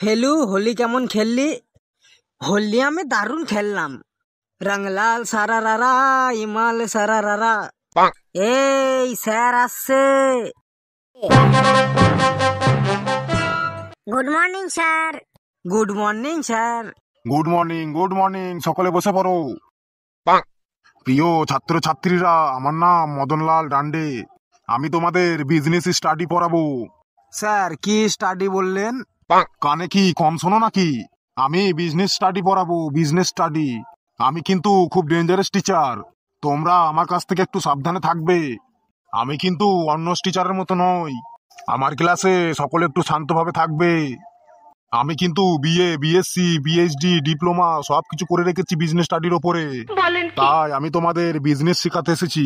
ফেলু, হোলি কেমন খেললি? হোলি আমি দারুণ খেললাম। রংলাল সারারারা, ইমাল সারারারা। এই স্যার আসছে। Good morning sir. Good morning sir. Good morning, good morning. সকলে বসে পড়ো। প্রিয় ছাত্রছাত্রীরা, আমার নাম মদনলাল ডান্ডে। আমি তোমাদের বিজনেস স্টাডি পড়াবো। স্যার, কি স্টাডি বললেন? কানে কি কম শোনো নাকি? আমি বিজনেস স্টাডি পড়াবো, বিজনেস স্টাডি। আমি কিন্তু খুব ডেঞ্জারাস টিচার। তোমরা আমার কাছ থেকে একটু সাবধানে থাকবে। আমি কিন্তু অন্য টিচারের মতো নই। আমার ক্লাসে সকলে একটু শান্তভাবে থাকবে। আমি কিন্তু বিএ, বিএসসি, পিএইচডি, ডিপ্লোমা সবকিছু করে রেখেছি বিজনেস স্টাডির ওপরে। তাই আমি তোমাদের বিজনেস শেখাতে এসেছি।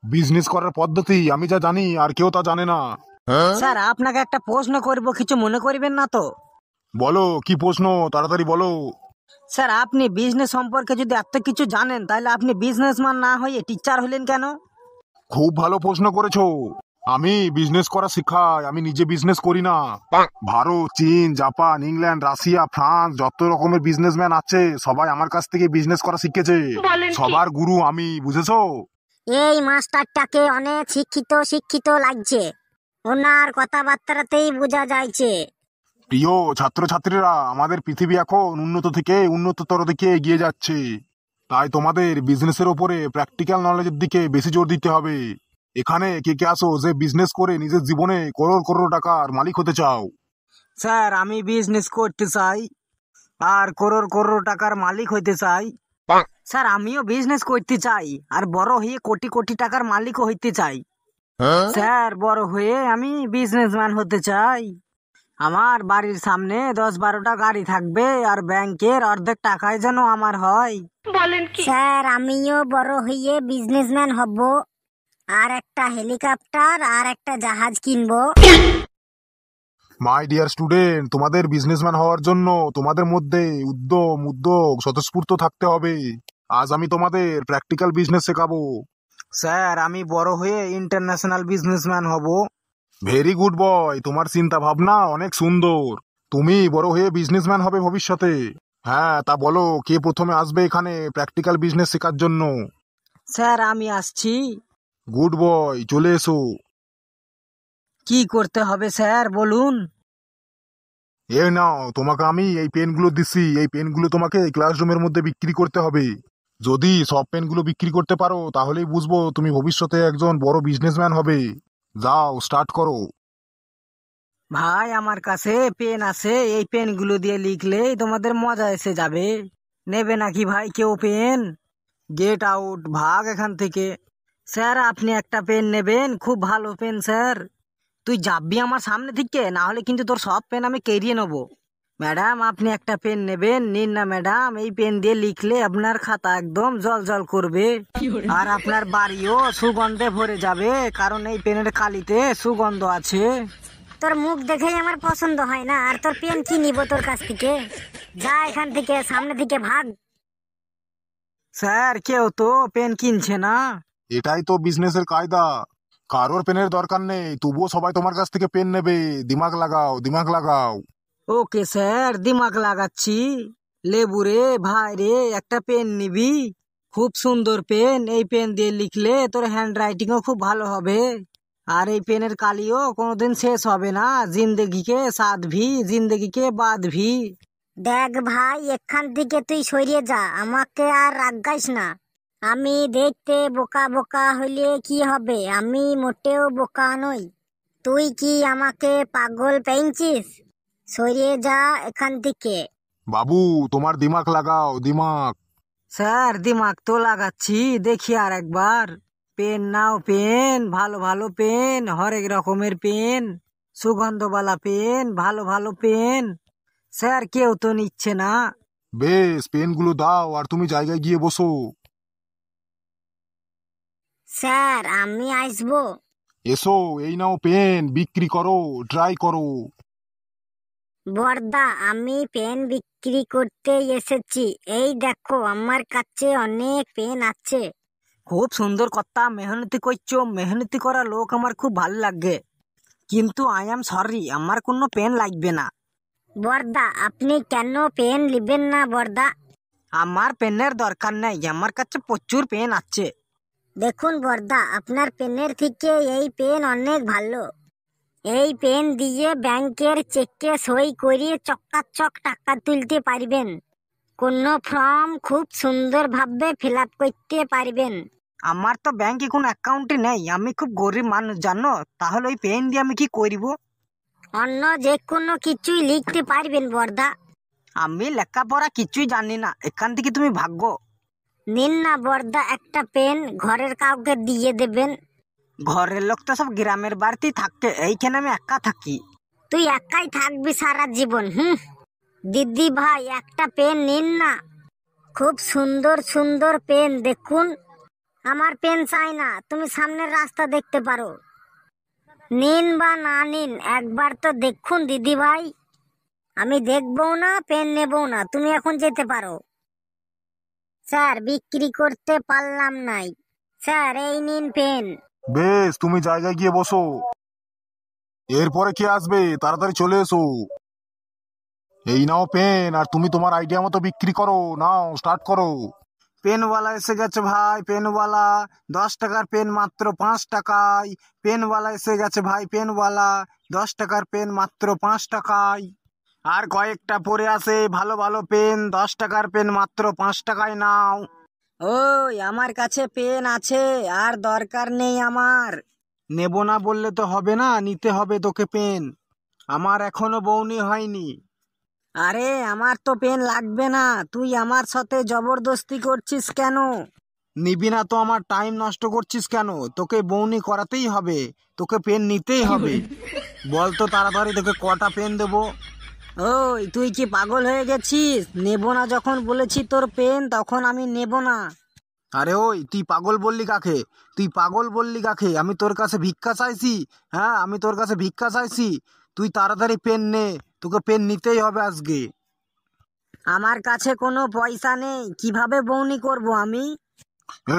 বিজনেস করার পদ্ধতি আমি যা জানি আর কেউ তা জানে না। স্যার, আপনাকে একটা প্রশ্ন করব, কিছু মনে করবেন না তো? বলো, কি প্রশ্ন? তাড়াতাড়ি বলো। স্যার, আপনি বিজনেস সম্পর্কে যদি এত কিছু জানেন, তাহলে আপনি বিজনেসম্যান না হয়ে টিচার হলেন কেন? খুব ভালো প্রশ্ন করেছো। আমি বিজনেস করা শেখাই, আমি নিজে বিজনেস করি না। ভারত, চীন, জাপান, ইংল্যান্ড, রাশিয়া, ফ্রান্স যত রকমের বিজনেসম্যান আছে সবাই আমার কাছ থেকে বিজনেস করা শিখেছে। সবার গুরু আমি, বুঝেছো? এই মাস্টারটাকে অনেক শিক্ষিত শিক্ষিত লাগছে, ওনার কথাবার্তাতেই বোঝা যাচ্ছে। প্রিয় ছাত্রছাত্রীরা, আমাদের পৃথিবী এখন উন্নত থেকে উন্নততর দিকে এগিয়ে যাচ্ছে। তাই তোমাদের বিজনেসের ওপরে প্র্যাকটিক্যাল নলেজের দিকে বেশি জোর দিতে হবে। এখানে কে কে আসো যে বিজনেস করে নিজের জীবনে করোড় করোড় টাকার মালিক হতে চাও? স্যার, আমি বিজনেস করতে চাই আর করোড় করোড় টাকার মালিক হইতে চাই। স্যার, আমিও বিজনেস করতে চাই আর বড় হয়ে কোটি কোটি টাকার মালিকও হইতে চাই। স্যার, বড় হয়ে আমি বিজনেসম্যান হতে চাই। আমার বাড়ির সামনে 10-12টা গাড়ি থাকবে আর ব্যাংকের অর্ধেক টাকাই যেন আমার হয়। স্যার, আমিও বড় হয়ে বিজনেসম্যান হব, আর একটা হেলিকপ্টার আর একটা জাহাজ কিনবো। মাই ডিয়ার স্টুডেন্ট, তোমাদের বিজনেসম্যান হওয়ার জন্য তোমাদের মধ্যে উদ্যোগ স্বতঃস্ফূর্ত থাকতে হবে। আজ আমি তোমাদের প্র্যাকটিক্যাল বিজনেস শেখাবো। স্যার, আমি বড় হয়ে ইন্টারন্যাশনাল বিজনেসম্যান হব। ভেরি গুড বয়, তোমার চিন্তা ভাবনা অনেক সুন্দর। তুমি বড় হয়ে বিজনেসম্যান হবে ভবিষ্যতে। হ্যাঁ, তা বলো, কে প্রথমে আসবে এখানে প্র্যাকটিক্যাল বিজনেস শেখার জন্য? স্যার, আমি আসছি। গুড বয়, চলে এসো। কি করতে হবে স্যার, বলুন? এই নাও, তোমাকে আমি এই পেনগুলো দিছি। এই পেনগুলো তোমাকে ক্লাসরুমের মধ্যে বিক্রি করতে হবে। যদি সব পেনগুলো বিক্রি করতে পারো তাহলেই বুঝবো তুমি ভবিষ্যতে একজন বড় বিজনেসম্যান হবে। যাও, স্টার্ট করো। ভাই, আমার কাছে পেন আছে, এই পেনগুলো দিয়ে লিখলেই তোমাদের মজা এসে যাবে। নেবে নাকি ভাই কেউ পেন? গেট আউট, ভাগ এখান থেকে। স্যার, আপনি একটা পেন নেবেন? খুব ভালো পেন স্যার। তুই যাবি আমার সামনে থেকে, না হলে কিন্তু তোর সব পেন আমি কেড়িয়ে নেবো। ম্যাডাম, আপনি একটা পেন নেবেন? নিন না ম্যাডাম, এই পেন দিয়ে লিখলে আপনার খাতা একদম জল জল করবে আর আপনার বাড়িও সুগন্ধে ভরে যাবে, কারণ এই পেনের কালিতে সুগন্ধ আছে। তোর মুখ দেখেই আমার পছন্দ হয় না, আর তোর পেন কি নিব তোর কাছ থেকে? যা এখান থেকে, সামনে থেকে ভাগ। স্যার, কেউ তো পেন কিনছে না। এটাই তো বিজনেসের কায়দা। কারোর পেনের দরকার নেই, তবুও সবাই তোমার কাছ থেকে পেন নেবে। দিমাগ লাগাও, দিমাগ লাগাও। ওকে স্যার, দিমাগ লাগাচ্ছি। লেবু রে ভাই রে, একটা পেন নিবি? খুব সুন্দর পেন, এই পেন দিয়ে লিখলে তোর হ্যান্ড রাইটিংও খুব ভালো হবে আর এই পেনের কালিও কোনোদিন শেষ হবে না। জিন্দেগিকে সাধ ভি, জিন্দেগিকে বাদ ভি। দেখ ভাই, এখান থেকে তুই সরিয়ে যা, আমাকে আর রাগাইস না। আমি দেখতে বোকা বোকা হইলে কি হবে? আমি মোটেও বোকা নই। তুই কি আমাকে পাগল পেয়েছিস? সরিয়ে যা এখান থেকে। বাবু, তোমার দিমাগ লাগাও, দিমাগ। স্যার, দিমাগ তো লাগাচ্ছি, দেখি আর একবার। পেন নাও, পেন, ভালো ভালো পেন, হরেক রকমের পেন, সুগন্ধওয়ালা পেন, ভালো ভালো পেন। স্যার, কেউ তো নিচ্ছে না। বেশ, পেনগুলো দাও আর তুমি জায়গায় গিয়ে বসো। স্যার, আমি আসবো? এসো, এই নাও পেন, বিক্রি করো, ট্রাই করো। বর্দা, আমি পেন বিক্রি করতে এসেছি। এই দেখো, আমার কাছে অনেক পেন আছে। খুব সুন্দর কথা, মেহনতি করছো। মেহনতি করা লোক আমার খুব ভালো লাগে, কিন্তু আই এম সরি, আমার কোনো পেন লাগবে না। বর্দা আপনি কেন পেন নেবেন না বর্দা? আমার পেনের দরকার নেই, আমার কাছে প্রচুর পেন আছে। দেখুন বর্দা, আপনার পেনের থেকে এই পেন অনেক ভালো। এই পেন দিয়ে ব্যাংকের চেকে সই করিয়ে চকাচক টাকা তুলতে পারবেন। কোনো ফর্ম খুব সুন্দরভাবে ফিল আপ করতে পারবেন। আমার তো ব্যাংকে কোনো অ্যাকাউন্টই নেই, আমি খুব গরিব মানুষ জানো। তাহলে ওই পেন দিয়ে আমি কি করব? অন্য যে কোনো কিছুই লিখতে পারবেন বর্দা। আমি লেখাপড়া কিছুই জানি না, এখান থেকে তুমি ভাগ্য। নিন না বর্দা একটা পেন, ঘরের কাউকে দিয়ে দেবেন। ঘরের লোক তো সব গ্রামের বাড়িতেই থাকে, এইখানে আমি একা থাকি। তুই একাই থাকবি সারা জীবন। দিদি ভাই একটা পেন নিন না, খুব সুন্দর সুন্দর পেন দেখুন। আমার পেন চাই না, তুমি সামনের রাস্তা দেখতে পারো। নিন বা না নিন একবার তো দেখুন দিদি ভাই। আমি দেখবো না, পেন নেবো না, তুমি এখন যেতে পারো। স্যার বিক্রি করতে পারলাম নাই। স্যার এই নিন পেন। বেশ, তুমি জায়গায় গিয়ে বসো। এরপরে কে আসবে তাড়াতাড়ি চলে এসো। এই নাও পেন, আর তুমি তোমার আইডিয়া মতো বিক্রি করো। নাও স্টার্ট করো। পেনওয়ালা এসে গেছে ভাই, পেনওয়ালা। 10 টাকার পেন মাত্র 5 টাকায়। পেনওয়ালা এসে গেছে ভাই, পেনওয়ালা। 10 টাকার পেন মাত্র 5 টাকায়। আর কয়েকটা পরে আছে ভালো ভালো পেন, 10 টাকার পেন মাত্র 5 টাকায় নাও। ওই আমার কাছে পেন আছে, আর দরকার নেই আমার। নেব না বললে তো হবে না, নিতে হবে তোকে পেন। আমার এখনো বউনি হয়নি। আরে আমার তো পেন লাগবে না, তুই আমার সাথে জবরদস্তি করছিস কেন? নিবি না তো আমার টাইম নষ্ট করছিস কেন? তোকে বউনি করাতেই হবে, তোকে পেন নিতেই হবে। বল তো তাড়াতাড়ি, তোকে কটা পেন দেবো? ওই তুই কি পাগল হয়ে গেছিস? নেব না যখন বলেছি তোর পেন, তখন আমি নেব না। আরে ওই তুই পাগল বললি কাকে? তুই পাগল বললি কাকে? আমি তোর কাছে ভিক্ষা চাইছি? হ্যাঁ, আমি তোর কাছে ভিক্ষা চাইছি? তুই তাড়াতাড়ি পেন নে, তোকে পেন নিতেই হবে আজকে। আমার কাছে কোনো পয়সা নেই, কিভাবে বউনি করব আমি?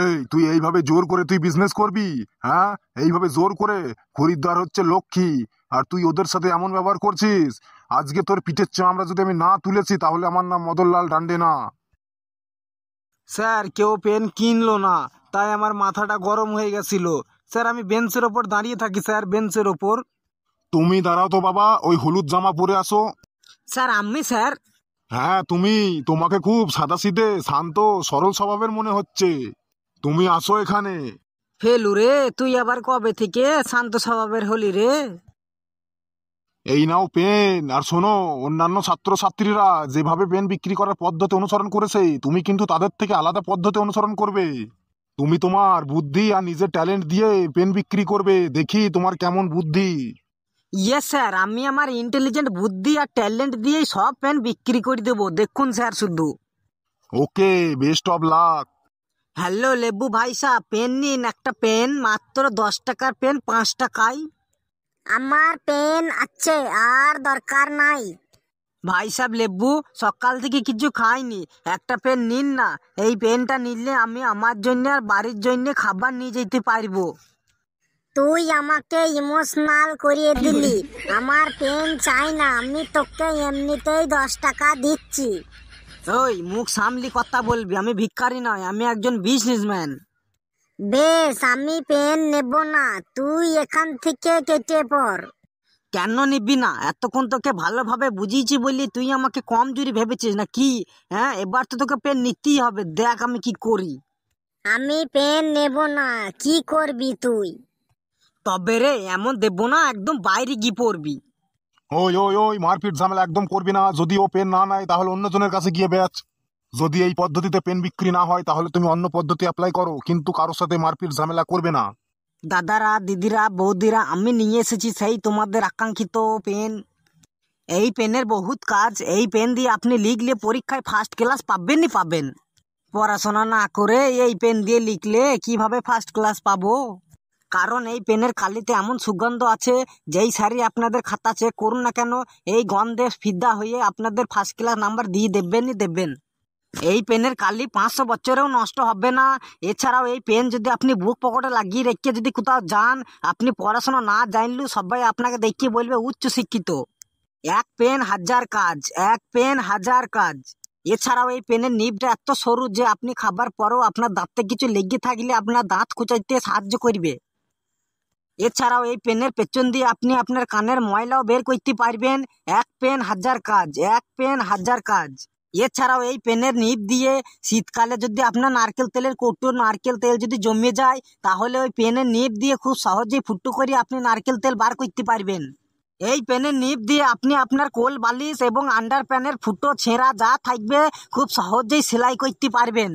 এই তুই এইভাবে জোর করে তুই বিজনেস করবি? হ্যাঁ, এইভাবে জোর করে? খরিদ্দার হচ্ছে লক্ষ্মী, আর তুই ওদের সাথে এমন ব্যবহার করছিস। আজকে তোর পিঠের চামড়া যদি আমি না তুলেছি তাহলে আমার নাম মদনলাল ডান্ডে না। স্যার কেউ পেন কিনলো না, তাই আমার মাথাটা গরম হয়ে গেছিল। স্যার আমি বেঞ্চের ওপর দাঁড়িয়ে থাকি স্যার, বেঞ্চের ওপর। তুমি দাঁড়াও তো বাবা, ওই হলুদ জামা পরে আসো। স্যার আমি স্যার? হ্যাঁ তুমি। তোমাকে খুব সাদাসিধে শান্ত সরল স্বভাবের মনে হচ্ছে। তুমি আসো এখানে। ফেলু রে, তুই আবার কবে থেকে শান্ত স্বভাবের হলি রে? এই নাও পেন, আর শোনো, অন্যান্য ছাত্রছাত্রীরা যেভাবে পেন বিক্রি করার পদ্ধতি অনুসরণ করেছে তুমি কিন্তু তাদের থেকে আলাদা পদ্ধতি অনুসরণ করবে। তুমি তোমার বুদ্ধি আর নিজের ট্যালেন্ট দিয়ে পেন বিক্রি করবে, দেখি তোমার কেমন বুদ্ধি। ইয়েস স্যার, আমি আমার ইন্টেলিজেন্ট বুদ্ধি আর ট্যালেন্ট দিয়েই সব পেন বিক্রি করে দেবো, দেখুন স্যার শুধু। ওকে, বেস্ট অফ লাক। হ্যালো লেবু ভাই সাহ, পেন নিন একটা পেন, মাত্র 10 টাকার পেন 5 টাকায়। আমার পেন আছে, আর দরকার নাই। ভাই সাহেব লেবু সকাল থেকে কিছু খাইনি, একটা পেন নিন না। এই পেনটা নিলে আমি আমার জন্য আর বাড়ির জন্য খাবার নিয়ে যেতে পারবো। তুই আমাকে ইমোশনাল করিয়ে দিলি। আমার পেন চাই না, আমি তোকে এমনিতেই 10 টাকা দিচ্ছি। ওই মুখ সামলি কথা বলবি, আমি ভিখারি নয়, আমি একজন বিজনেসম্যান। বেশ, আমি পেন নেব না, তুই এখান থেকে কেটে পড়। কেন নিবি না? এতক্ষণ তোকে ভালোভাবে বুঝিয়েছি বলি তুই আমাকে কমজোরি ভেবেছিস না কি? হ্যাঁ, এবার তো তোকে পেন নিতেই হবে, দেখ আমি কি করি। আমি পেন নেব না, কি করবি তুই? তবে রে এমন দেবো না, একদম বাইরে গিয়ে পড়বি। ওই ওই ওই মারপিট ঝামেলা একদম করবি না। যদি ও পেন না নেয় তাহলে অন্যজনের কাছে গিয়ে বেচ। যদি এই পদ্ধতিতে পেন বিক্রি না হয় তাহলে তুমি অন্য পদ্ধতি অ্যাপ্লাই করো, কিন্তু কারোর সাথে মারপিট ঝামেলা করবে না। দাদারা, দিদিরা, বৌদিরা, আমি নিয়ে এসেছি সেই তোমাদের আকাঙ্ক্ষিত পেন। এই পেনের বহুত কাজ, এই পেন দিয়ে আপনি লিখলে পরীক্ষায় ফার্স্ট ক্লাস পাবেনই পাবেন। পড়াশোনা না করে এই পেন দিয়ে লিখলে কিভাবে ফার্স্ট ক্লাস পাবো? কারণ এই পেনের কালিতে এমন সুগন্ধ আছে, যেই স্যারই আপনাদের খাতা চেক করুন না কেন, এই গন্ধে ফিদা হয়ে আপনাদের ফার্স্ট ক্লাস নাম্বার দিয়ে দেবেনই দেবেন। এই পেনের কালি 500 বছরেও নষ্ট হবে না। এছাড়াও এই পেন যদি আপনি বুক পকেটে লাগিয়ে রেখে যদি কোথাও যান, আপনি পড়াশোনা না জানলেও সবাই আপনাকে দেখিয়ে বলবে উচ্চ শিক্ষিত। এক পেন হাজার কাজ, এক পেন হাজার কাজ। এছাড়াও এই পেনের নিবটা এত সরু যে আপনি খাবার পরেও আপনার দাঁতে কিছু লেগে থাকলে আপনার দাঁত খুঁচাইতে সাহায্য করবে। এছাড়াও এই পেনের পেছন দিয়ে আপনি আপনার কানের ময়লাও বের করতে পারবেন। এক পেন হাজার কাজ, এক পেন হাজার কাজ। এছাড়াও এই পেনের নিব দিয়ে শীতকালে যদি আপনার নারকেল তেলের কৌটো নারকেল তেল যদি জমে যায়, তাহলে ওই পেনের নিব দিয়ে খুব সহজেই ফুটো করে আপনি নারকেল তেল বার করতে পারবেন। এই পেনের নিব দিয়ে আপনি আপনার কোল বালিশ এবং আন্ডার প্যানের ফুটো ছেঁড়া যা থাকবে খুব সহজেই সেলাই করতে পারবেন।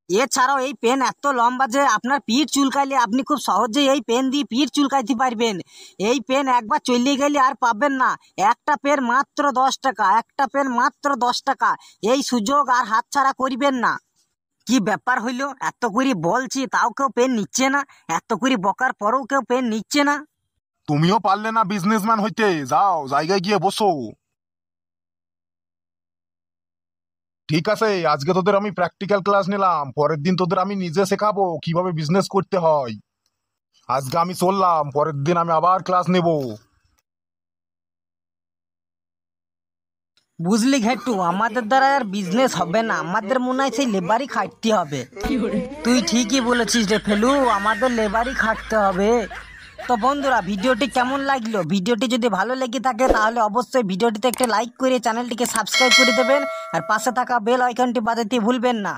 এছাড়াও এই পেন এত লম্বা যে আপনার পিঠ চুলকাইলে আপনি খুব সহজেই এই পেন দিয়ে পিঠ চুলকাইতে পারবেন। এই পেন একবার চলে গেলে আর পাবেন না। একটা পেন মাত্র 10 টাকা, একটা পেন মাত্র 10 টাকা। এই সুযোগ আর হাতছাড়া করিবেন না। কি ব্যাপার হইলো, এত করে বলছি তাও কেউ পেন নিচ্ছে না, এত করে বকার পরেও কেউ পেন নিচ্ছে না। তুমিও পারলে না বিজনেসম্যান হইতে, যাও জায়গায় গিয়ে বসো। ঠিক আছে, আজকে তোদের আমি প্র্যাকটিক্যাল ক্লাস নিলাম, পরের দিন তোদের আমি নিজে শেখাবো কিভাবে বিজনেস করতে হয়। আজকে আমি চললাম, পরের দিন আমি আবার ক্লাস নেব। বুঝলি ঘেটু, আমাদের দ্বারা আর বিজনেস হবে না, আমাদের মনে হয় সেই লেবারই খাটতে হবে। তুই ঠিকই বলেছিস রে ফেলু, আমাদের লেবারই খাটতে হবে। তো বন্ধুরা, ভিডিওটি কেমন লাগলো? ভিডিওটি যদি ভালো লেগে থাকে তাহলে অবশ্যই ভিডিওটিতে একটা লাইক করে চ্যানেলটিকে সাবস্ক্রাইব করে দেবেন, আর পাশে থাকা বেল আইকনটি বাজাতে ভুলবেন না।